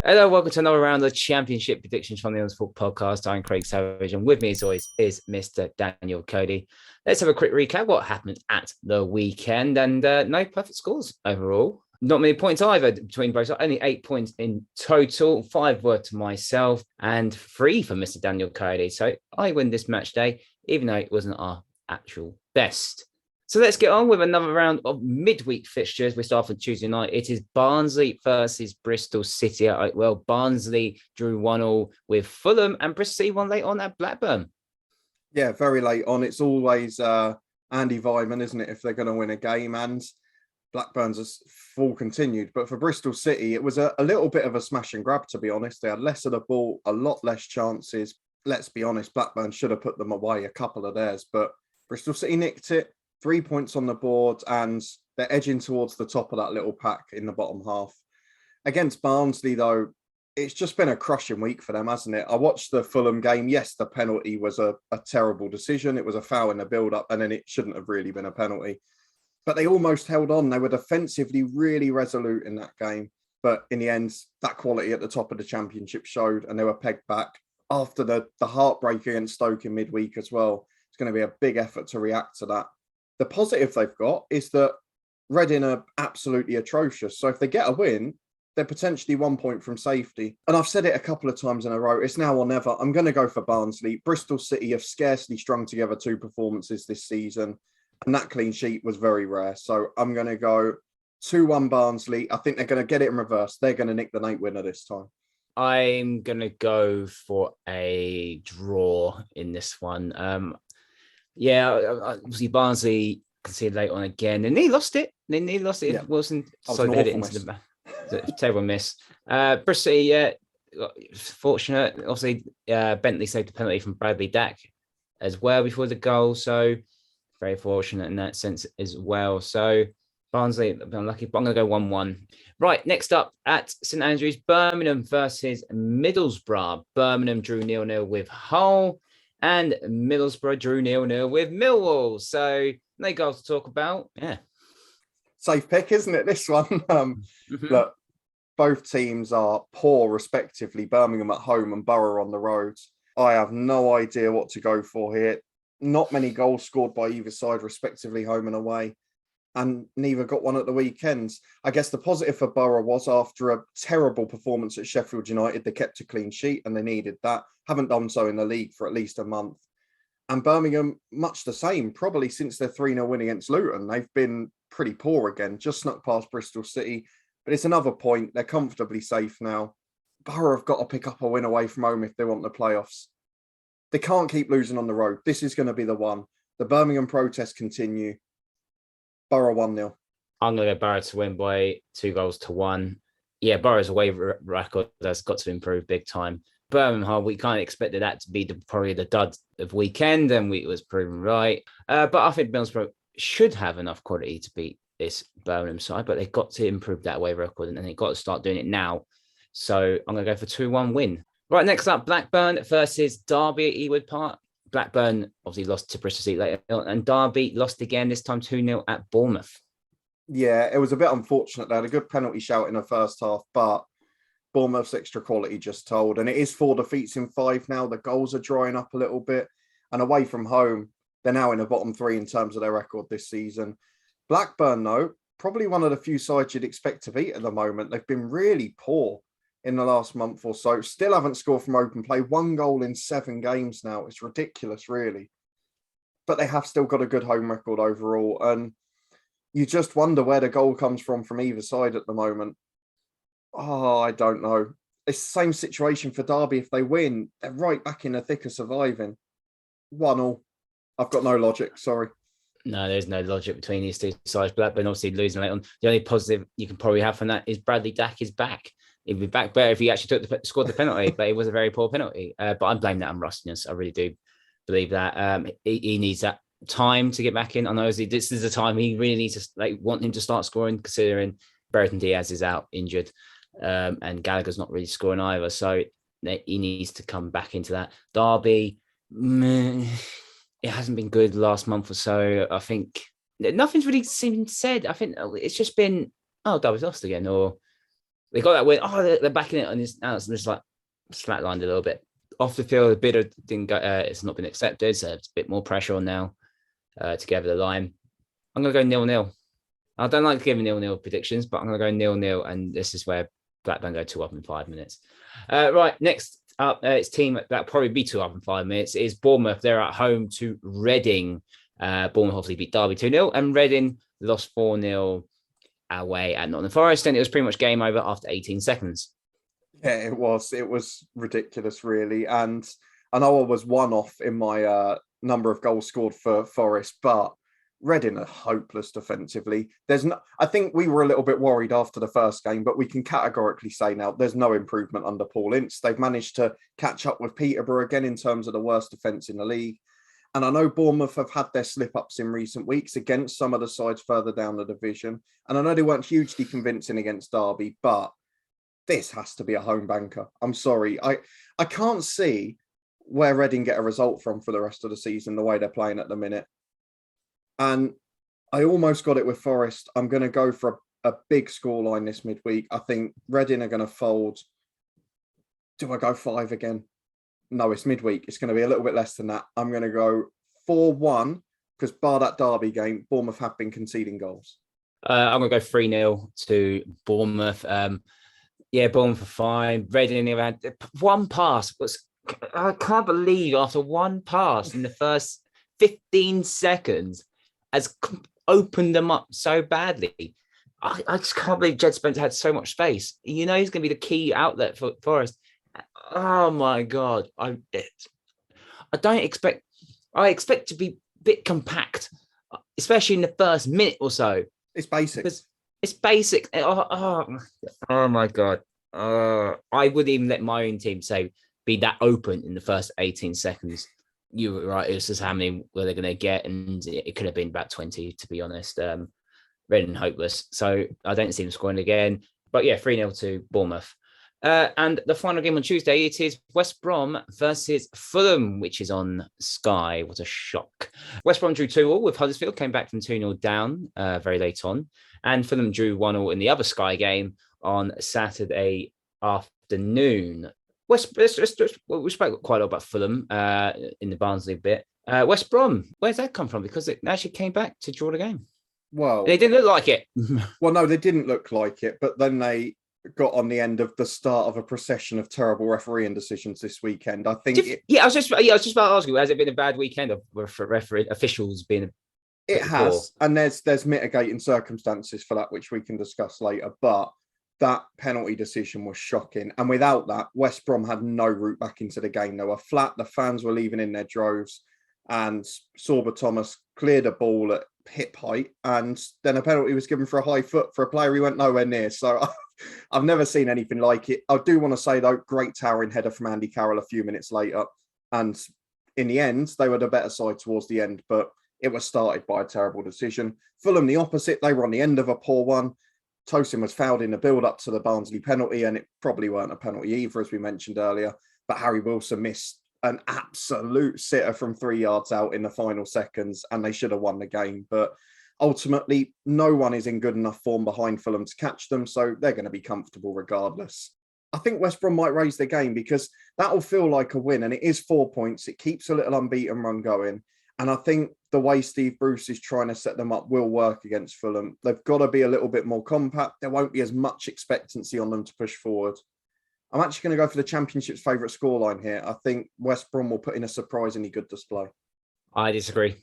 Hello, welcome to another round of Championship predictions from the Honest Football Podcast. I'm Craig Savage, and with me, as always, is Mr. Daniel Cody. Let's have a quick recap what happened at the weekend, and no perfect scores overall. Not many points either between both. Only 8 points in total. 5 were to myself, and 3 for Mr. Daniel Cody. So I win this match day, even though it wasn't our actual best. So let's get on with another round of midweek fixtures. We start on Tuesday night. It is Barnsley versus Bristol City. Well, Barnsley drew 1-1 with Fulham, and Bristol City won late on at Blackburn. Yeah, very late on. It's always Andy Vyman, isn't it, if they're going to win a game, and Blackburn's a full continued. But for Bristol City, it was a little bit of a smash and grab, to be honest. They had less of the ball, a lot less chances. Let's be honest, Blackburn should have put them away, a couple of theirs, but Bristol City nicked it. 3 points on the board, and they're edging towards the top of that little pack in the bottom half. Against Barnsley, though, it's just been a crushing week for them, hasn't it? I watched the Fulham game. Yes, the penalty was a terrible decision. It was a foul in the build-up, and then it shouldn't have really been a penalty. But they almost held on. They were defensively really resolute in that game. But in the end, that quality at the top of the Championship showed, and they were pegged back. After the heartbreak against Stoke in midweek as well, it's going to be a big effort to react to that. The positive they've got is that Reading are absolutely atrocious. So if they get a win, they're potentially 1 point from safety. And I've said it a couple of times in a row. It's now or never. I'm going to go for Barnsley. Bristol City have scarcely strung together 2 performances this season, and that clean sheet was very rare. So I'm going to go 2-1 Barnsley. I think they're going to get it in reverse. They're going to nick the night winner this time. I'm going to go for a draw in this one. Obviously Barnsley conceded late on again, and they lost it. They lost it. Yeah. Wilson so headed into the terrible miss. Bristol, fortunate. Obviously, Bentley saved the penalty from Bradley Dack as well before the goal, so very fortunate in that sense as well. So Barnsley, I'm unlucky, but I'm going to go 1-1. Right, next up at St Andrews, Birmingham versus Middlesbrough. Birmingham drew 0-0 with Hull, and Middlesbrough drew 0-0 with Millwall. So no goals to talk about. Yeah. Safe pick, isn't it, this one? Look, both teams are poor, respectively. Birmingham at home and Borough on the road. I have no idea what to go for here. Not many goals scored by either side, respectively, home and away. And neither got one at the weekends. I guess the positive for Borough was after a terrible performance at Sheffield United, they kept a clean sheet and they needed that. Haven't done so in the league for at least a month. And Birmingham, much the same, probably since their 3-0 win against Luton. They've been pretty poor again, just snuck past Bristol City. But it's another point. They're comfortably safe now. Borough have got to pick up a win away from home if they want the playoffs. They can't keep losing on the road. This is going to be the one. The Birmingham protests continue. Borough 1-0. I'm going to go Borough to win by 2-1. Yeah, Borough's away record has got to improve big time. Birmingham, we kind of expected that to be probably the dud of weekend, and it was proven right. But I think Middlesbrough should have enough quality to beat this Birmingham side, but they've got to improve that away record, and they've got to start doing it now. So I'm going to go for 2-1 win. Right, next up, Blackburn versus Derby at Ewood Park. Blackburn obviously lost to Bristol City later, and Derby lost again, this time 2-0 at Bournemouth. Yeah, it was a bit unfortunate. They had a good penalty shout in the first half, but Bournemouth's extra quality just told. And it is 4 defeats in 5 now. The goals are drying up a little bit. And away from home, they're now in the bottom 3 in terms of their record this season. Blackburn, though, probably one of the few sides you'd expect to beat at the moment. They've been really poor in the last month or so. Still haven't scored from open play. 1 goal in 7 games now. It's ridiculous, really. But they have still got a good home record overall. And you just wonder where the goal comes from either side at the moment. Oh, I don't know. It's the same situation for Derby. If they win, they're right back in the thick of surviving. 1-1. I've got no logic, sorry. No, there's no logic between these two sides. Blackburn obviously losing late on. The only positive you can probably have from that is Bradley Dack is back. He'd be back better if he actually scored the penalty, but it was a very poor penalty. But I blame that on rustiness. I really do believe that. He needs that time to get back in. I know this is the time he really needs to want him to start scoring, considering Brereton Diaz is out injured, and Gallagher's not really scoring either. So he needs to come back into that. Derby, it hasn't been good the last month or so. I think nothing's really been said. I think it's just been, Derby's lost again, or They got that win. Oh, they're backing it, and it's just like flatlined a little bit. Off the field, a bit didn't go. It's not been accepted, so it's a bit more pressure on now to get over the line. I'm going to go 0-0. I don't like giving 0-0 predictions, but I'm going to go 0-0, and this is where Blackburn go 2 up in 5 minutes. Right, next up, it's team that'll probably be 2 up in 5 minutes. Is Bournemouth. They're at home to Reading. Bournemouth obviously beat Derby 2-0, and Reading lost 4-0 away at Nottingham Forest, and it was pretty much game over after 18 seconds. Yeah, it was ridiculous, really. And I know I was one off in my number of goals scored for Forest, but Reading are hopeless defensively. I think we were a little bit worried after the first game, but we can categorically say now there's no improvement under Paul Ince. They've managed to catch up with Peterborough again in terms of the worst defence in the league. And I know Bournemouth have had their slip-ups in recent weeks against some of the sides further down the division. And I know they weren't hugely convincing against Derby, but this has to be a home banker. I'm sorry. I can't see where Reading get a result from for the rest of the season, the way they're playing at the minute. And I almost got it with Forest. I'm going to go for a big scoreline this midweek. I think Reading are going to fold. Do I go 5 again? No, it's midweek. It's going to be a little bit less than that. I'm going to go 4-1 because bar that Derby game, Bournemouth have been conceding goals. I'm going to go 3-0 to Bournemouth. Bournemouth for 5. Reading, they had one pass. I can't believe after one pass in the first 15 seconds has opened them up so badly. I just can't believe Jed Spence had so much space. You know he's going to be the key outlet for Forest. Oh my God. I expect to be a bit compact, especially in the first minute or so. It's basic. It's basic. Oh my God. I wouldn't even let my own team be that open in the first 18 seconds. You were right. It was just how many were they going to get? And it could have been about 20, to be honest. Reading hopeless. So I don't see them scoring again. But yeah, 3-0 to Bournemouth. And the final game on Tuesday, it is West Brom versus Fulham, which is on Sky. What a shock. West Brom drew 2-2 with Huddersfield, came back from 2-0 down very late on. And Fulham drew 1-1 in the other Sky game on Saturday afternoon. We spoke quite a lot about Fulham in the Barnsley bit. West Brom, where's that come from? Because it actually came back to draw the game. Well, they didn't look like it. Well, no, they didn't look like it, but then they got on the end of the start of a procession of terrible refereeing decisions this weekend. I think. I was just about to ask you, has it been a bad weekend of referee officials being? It has, and there's mitigating circumstances for that, which we can discuss later. But that penalty decision was shocking, and without that, West Brom had no route back into the game. They were flat. The fans were leaving in their droves, and Sorba Thomas cleared a ball at hip height, and then a penalty was given for a high foot for a player he went nowhere near. So I've never seen anything like it. I do want to say, though, great towering header from Andy Carroll a few minutes later. And in the end, they were the better side towards the end, but it was started by a terrible decision. Fulham, the opposite. They were on the end of a poor one. Tosin was fouled in the build-up to the Barnsley penalty, and it probably weren't a penalty either, as we mentioned earlier. But Harry Wilson missed an absolute sitter from 3 yards out in the final seconds, and they should have won the game. But ultimately, no one is in good enough form behind Fulham to catch them, so they're going to be comfortable regardless. I think West Brom might raise their game because that will feel like a win, and it is 4 points. It keeps a little unbeaten run going. And I think the way Steve Bruce is trying to set them up will work against Fulham. They've got to be a little bit more compact. There won't be as much expectancy on them to push forward. I'm actually going to go for the Championship's favourite scoreline here. I think West Brom will put in a surprisingly good display. I disagree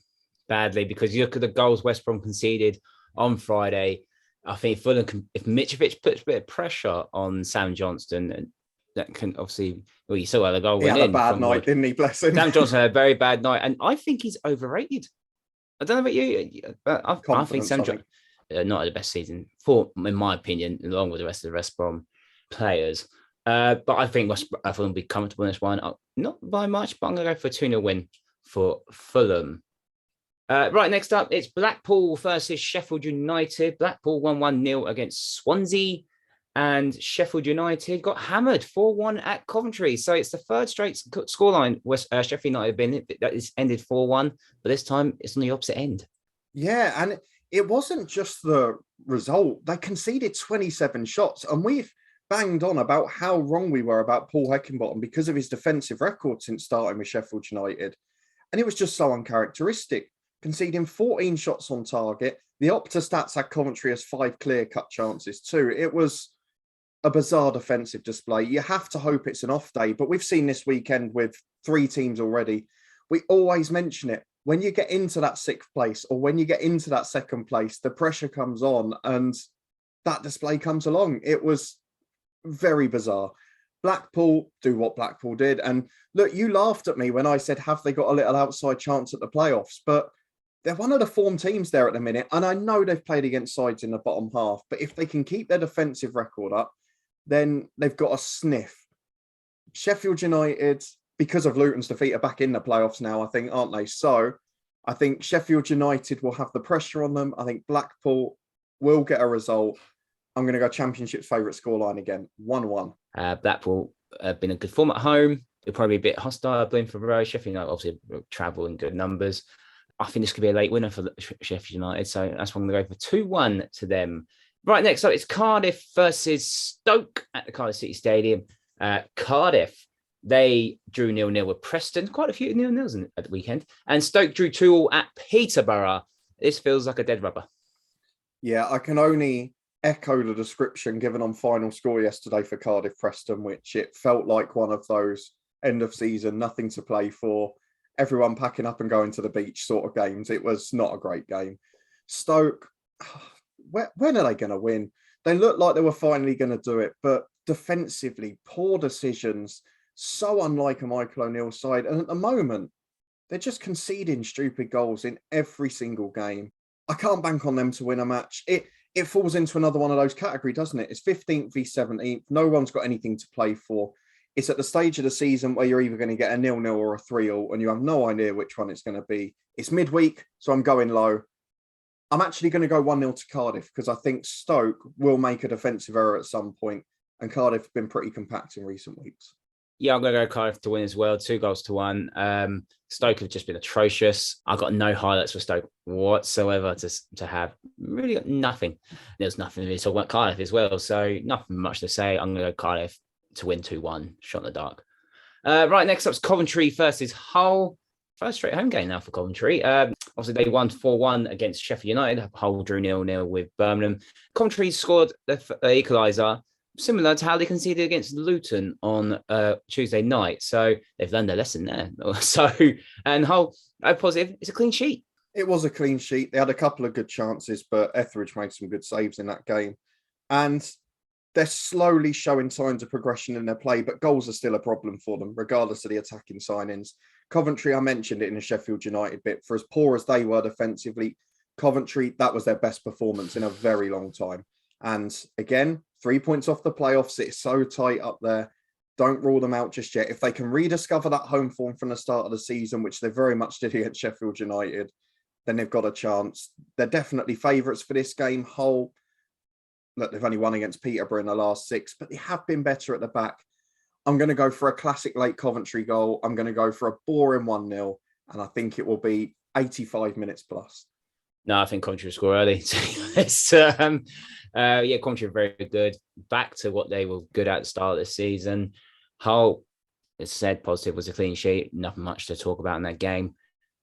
badly because you look at the goals West Brom conceded on Friday. I think Fulham if Mitrovic puts a bit of pressure on Sam Johnston, and that can obviously, well, you saw how the goal went in. He had a bad night, didn't he? Bless him. Sam Johnston had a very bad night, and I think he's overrated. I don't know about you, but I think Sam Johnston not at the best season, in my opinion, along with the rest of the West Brom players. But I think Fulham will be comfortable in this one. Not by much, but I'm going to go for a 2-0 win for Fulham. Right, next up, it's Blackpool versus Sheffield United. Blackpool 1-1-0 against Swansea. And Sheffield United got hammered 4-1 at Coventry. So it's the third straight scoreline Sheffield United have been that is ended 4-1. But this time it's on the opposite end. Yeah, and it wasn't just the result. They conceded 27 shots. And we've banged on about how wrong we were about Paul Heckingbottom because of his defensive record since starting with Sheffield United. And it was just so uncharacteristic, conceding 14 shots on target. The Opta stats had Coventry as 5 clear-cut chances too. It was a bizarre defensive display. You have to hope it's an off day, but we've seen this weekend with 3 teams already. We always mention it. When you get into that 6th place or when you get into that 2nd place, the pressure comes on and that display comes along. It was very bizarre. Blackpool do what Blackpool did. And look, you laughed at me when I said, have they got a little outside chance at the playoffs? But they're one of the form teams there at the minute. And I know they've played against sides in the bottom half, but if they can keep their defensive record up, then they've got a sniff. Sheffield United, because of Luton's defeat, are back in the playoffs now, I think, aren't they? So I think Sheffield United will have the pressure on them. I think Blackpool will get a result. I'm going to go Championship's favourite scoreline again, 1-1. Blackpool have been a good form at home. They're probably a bit hostile, I blame, for Rowe. Sheffield United obviously travel in good numbers. I think this could be a late winner for Sheffield United, so that's why I'm going to go for 2-1 to them. Right, next up, it's Cardiff versus Stoke at the Cardiff City Stadium. Cardiff, they drew 0-0 with Preston. Quite a few 0-0s at the weekend. And Stoke drew 2-2 at Peterborough. This feels like a dead rubber. Yeah, I can only echo the description given on Final Score yesterday for Cardiff Preston, which it felt like one of those end of season, nothing to play for, everyone packing up and going to the beach sort of games. It was not a great game. Stoke, when are they going to win? They looked like they were finally going to do it, but defensively, poor decisions, so unlike a Michael O'Neill side. And at the moment, they're just conceding stupid goals in every single game. I can't bank on them to win a match. It falls into another one of those categories, doesn't it? It's 15th v 17th. No one's got anything to play for. It's at the stage of the season where you're either going to get a 0-0 or a 3-0, and you have no idea which one it's going to be. It's midweek, so I'm going low. I'm actually going to go 1-0 to Cardiff because I think Stoke will make a defensive error at some point, and Cardiff have been pretty compact in recent weeks. Yeah, I'm going to go Cardiff to win as well, 2-1. Stoke have just been atrocious. I've got no highlights for Stoke whatsoever to have. Really got nothing. There's nothing really to talk about Cardiff as well, so nothing much to say. I'm going to go Cardiff to win 2-1, shot in the dark. Right, next up is Coventry versus Hull. First straight home game now for Coventry. Obviously, they won 4-1 against Sheffield United. Hull drew 0-0 with Birmingham. Coventry scored the equaliser, similar to how they conceded against Luton on Tuesday night. So they've learned their lesson there. And Hull, positive, it's a clean sheet. It was a clean sheet. They had a couple of good chances, but Etheridge made some good saves in that game. And they're slowly showing signs of progression in their play, but goals are still a problem for them, regardless of the attacking signings. Coventry, I mentioned it in the Sheffield United bit, for as poor as they were defensively, Coventry, that was their best performance in a very long time. And again, 3 points off the playoffs. It's so tight up there. Don't rule them out just yet. If they can rediscover that home form from the start of the season, which they very much did against Sheffield United, then they've got a chance. They're definitely favourites for this game. Hull, look, they've only won against Peterborough in the last 6, but they have been better at the back. I'm going to go for a classic late Coventry goal. I'm going to go for a boring 1-0, and I think it will be 85 minutes plus. No, I think Coventry will score early. Coventry are very good. Back to what they were good at the start of the season. Hull, as said, positive was a clean sheet. Nothing much to talk about in that game.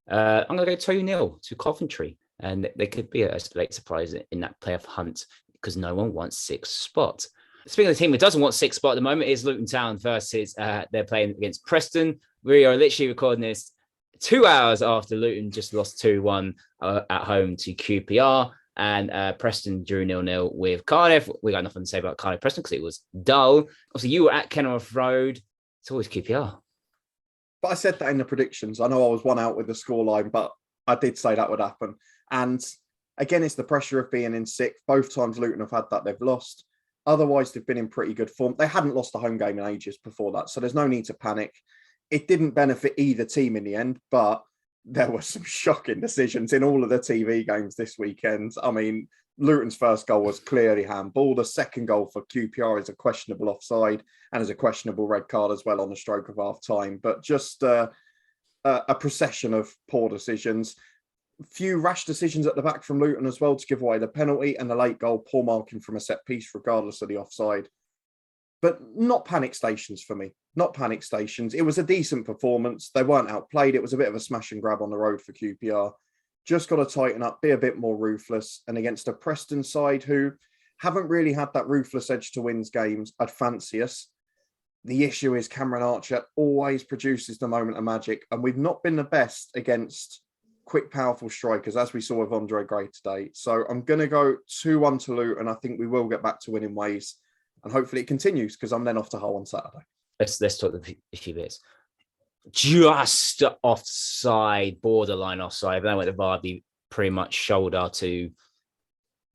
I'm going to go 2-0 to Coventry, and they could be a late surprise in that playoff hunt because no one wants 6th spot. Speaking of the team that doesn't want 6th spot at the moment, is Luton Town versus they're playing against Preston. We are literally recording this 2 hours after Luton just lost 2-1 at home to QPR, and Preston drew 0-0 with Cardiff. We got nothing to say about Cardiff Preston because it was dull. Also, you were at Kenilworth Road. It's always QPR. But I said that in the predictions. I know I was 1 out with the scoreline, but I did say that would happen. And again, it's the pressure of being in 6th. Both times Luton have had that, they've lost. Otherwise, they've been in pretty good form. They hadn't lost a home game in ages before that, so there's no need to panic. It didn't benefit either team in the end, but there were some shocking decisions in all of the TV games this weekend. I mean, Luton's first goal was clearly handball. The second goal for QPR is a questionable offside and is a questionable red card as well on the stroke of half time. But just a procession of poor decisions. Few rash decisions at the back from Luton as well to give away the penalty, and the late goal, poor marking from a set piece regardless of the offside. but not panic stations for me. Not panic stations. It was a decent performance. They weren't outplayed. It was a bit of a smash and grab on the road for QPR. Just got to tighten up, be a bit more ruthless. And against a Preston side who haven't really had that ruthless edge to win games, I'd fancy us. The issue is Cameron Archer always produces the moment of magic. And we've not been the best against quick, powerful strikers, as we saw with Andre Gray today. So I'm going to go 2-1 to Luton. I think we will get back to winning ways. And hopefully it continues, because I'm then off to Hull on Saturday. Let's talk a few bits. Just offside, borderline offside. Then with the VAR, be pretty much shoulder to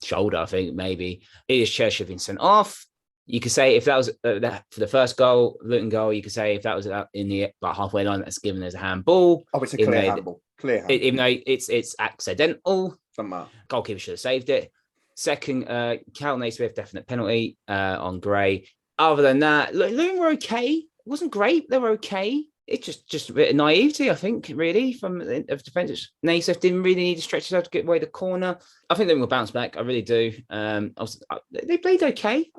shoulder, I think, maybe. It is Church have been sent off. You could say if that was for the first goal, Luton goal, you could say if that was in the halfway line, that's given as a handball. Oh, it's a clear handball. Clear handball. Even though it's accidental. Somehow. Goalkeeper should have saved it. Second, Cal Naismith, definite penalty on Gray. Other than that, Luton were okay. It wasn't great. They were okay. It's just a bit of naivety, I think, really, from of defenders. Naismith didn't really need to stretch it out to get away the corner. I think they will bounce back. I really do. They played okay.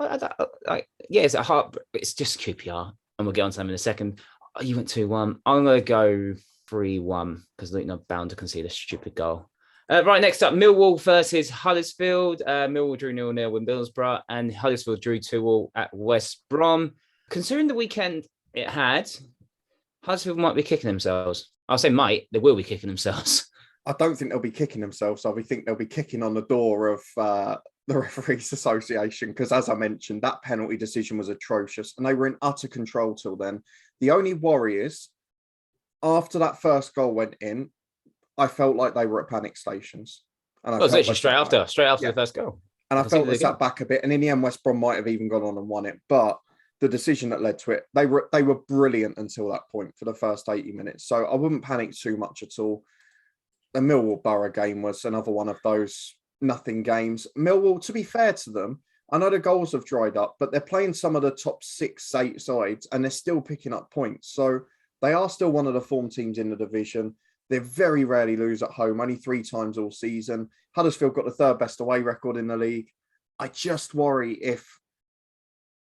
It's a hard. It's just QPR, and we'll get on to them in a second. You went 2-1. I'm going to go 3-1 because Luton are bound to concede a stupid goal. Right, next up, Millwall versus Huddersfield. Millwall drew 0-0 with Middlesbrough, and Huddersfield drew 2-2 at West Brom. Considering the weekend it had, Huddersfield might be kicking themselves. I'll say might. They will be kicking themselves. I don't think they'll be kicking themselves. I think they'll be kicking on the door of the Referees Association, because, as I mentioned, that penalty decision was atrocious, and they were in utter control till then. The only worry is, after that first goal went in, I felt like they were at panic stations. And it was literally straight after the first goal. And I felt they sat back a bit. And in the end, West Brom might have even gone on and won it. But the decision that led to it, they were brilliant until that point for the first 80 minutes. So I wouldn't panic too much at all. The Millwall Borough game was another one of those nothing games. Millwall, to be fair to them, I know the goals have dried up, but they're playing some of the top 6-8 sides and they're still picking up points. So they are still one of the form teams in the division. They very rarely lose at home, only 3 times all season. Huddersfield got the 3rd best away record in the league. I just worry if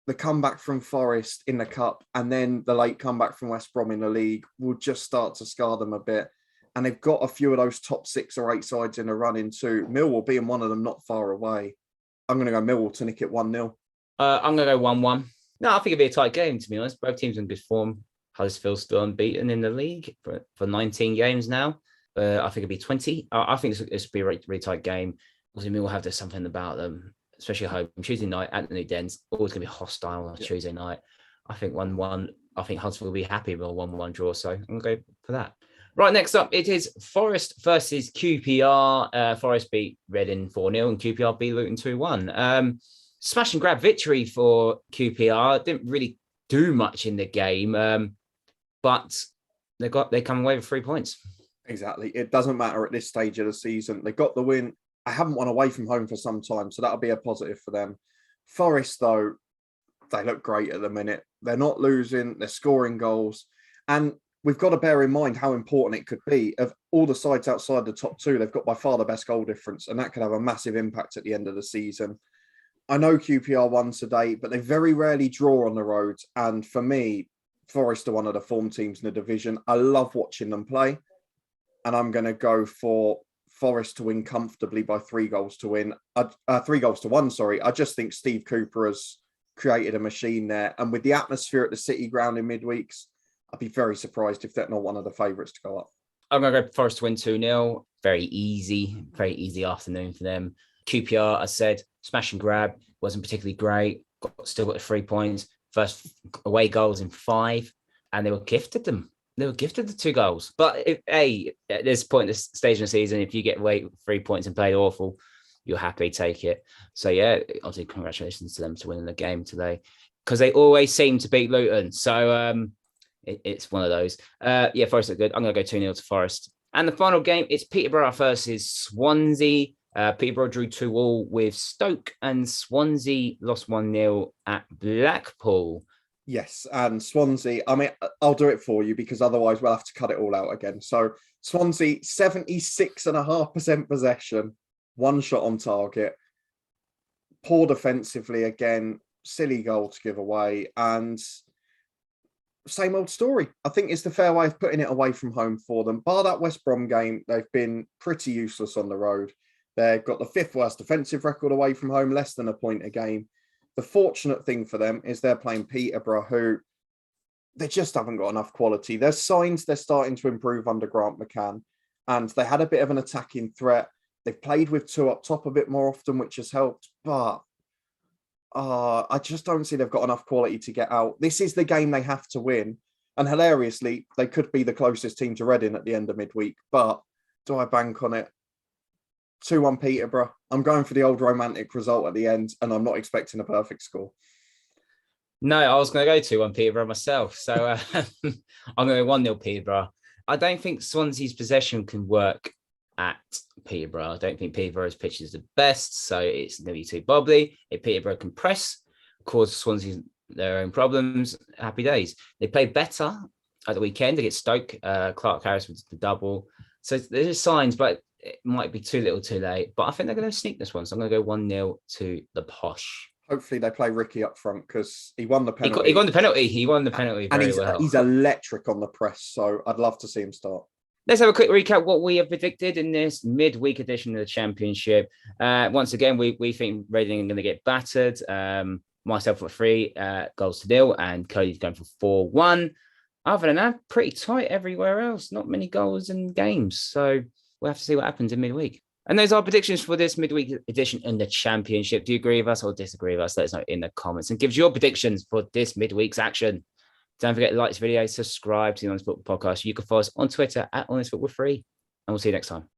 the comeback from Forest in the Cup and then the late comeback from West Brom in the league will just start to scar them a bit. And they've got a few of those top 6 or 8 sides in a run in too. Millwall being one of them not far away. I'm going to go Millwall to nick it 1-0. I'm going to go 1-1. No, I think it'd be a tight game, to be honest. Both teams in good form. Huddersfield still unbeaten in the league for 19 games now. I think it'd be 20. I think it's be a really tight game. Obviously, Millwall have something about them, especially at home. Tuesday night at the New Dens, always going to be hostile on a Tuesday night. I think 1-1. I think Huddersfield will be happy with a 1-1 draw, so I'm going to go for that. Right, next up, it is Forest versus QPR. Forest beat Reading 4-0 and QPR beat Luton 2-1. Smash and grab victory for QPR. Didn't really do much in the game, but they come away with 3 points. Exactly. It doesn't matter at this stage of the season. They got the win. I haven't won away from home for some time, so that'll be a positive for them. Forest, though, they look great at the minute. They're not losing. They're scoring goals. And we've got to bear in mind how important it could be. Of all the sides outside the top 2, they've got by far the best goal difference, and that could have a massive impact at the end of the season. I know QPR won today, but they very rarely draw on the road. And for me, Forest are one of the form teams in the division. I love watching them play. And I'm going to go for Forest to win comfortably by 3 goals to win. 3 goals to 1, sorry. I just think Steve Cooper has created a machine there. And with the atmosphere at the City ground in midweeks, I'd be very surprised if they're not one of the favourites to go up. I'm going to go Forest to win 2-0. Very easy afternoon for them. QPR, I said, smash and grab. Wasn't particularly great. Still got the 3 points. First away goals in 5. And they were gifted them. They were gifted the 2 goals. But at this point, this stage in the season, if you get away 3 points and play awful, you're happy, take it. So yeah, obviously congratulations to them to winning the game today, because they always seem to beat Luton. So it's one of those. Forest are good. I'm going to go 2-0 to Forest. And the final game, it's Peterborough versus Swansea. Peterborough drew 2-2 with Stoke, and Swansea lost 1-0 at Blackpool. Yes, and Swansea, I mean, I'll do it for you because otherwise we'll have to cut it all out again. So Swansea, 76.5% possession, 1 shot on target. Poor defensively again. silly goal to give away, and same old story. I think it's the fair way of putting it away from home for them. Bar that West Brom game, they've been pretty useless on the road. They've got the 5th worst defensive record away from home, less than a point a game. The fortunate thing for them is they're playing Peterborough, who they just haven't got enough quality. There's signs they're starting to improve under Grant McCann, and they had a bit of an attacking threat. They've played with 2 up top a bit more often, which has helped, but I just don't see they've got enough quality to get out. This is the game they have to win. And hilariously, they could be the closest team to Reading at the end of midweek. But do I bank on it? 2-1 Peterborough. I'm going for the old romantic result at the end, and I'm not expecting a perfect score. No, I was going to go 2-1 Peterborough myself. So I'm going to go 1-0 Peterborough. I don't think Swansea's possession can work at Peterborough. I don't think Peterborough's pitch is the best, so it's going to be too bobbly. If Peterborough can press, cause Swansea their own problems, happy days. They played better at the weekend against Stoke. Clark Harris with the double. So there's signs, but it might be too little too late. But I think they're going to sneak this one. So I'm going to go 1-0 to the Posh. Hopefully they play Ricky up front, because he won the penalty. He won the penalty. He won the penalty very well. He's electric on the press, so I'd love to see him start. Let's have a quick recap what we have predicted in this midweek edition of the Championship. Once again, we think Reading are going to get battered. Myself for 3 goals to 0, and Cody's going for 4-1. Other than that, pretty tight everywhere else. Not many goals in games. So we'll have to see what happens in midweek. And those are predictions for this midweek edition in the Championship. Do you agree with us or disagree with us? Let us know in the comments, and give us your predictions for this midweek's action. Don't forget to like this video, subscribe to the Honest Football Podcast. You can follow us on Twitter @HonestFootball3, and we'll see you next time.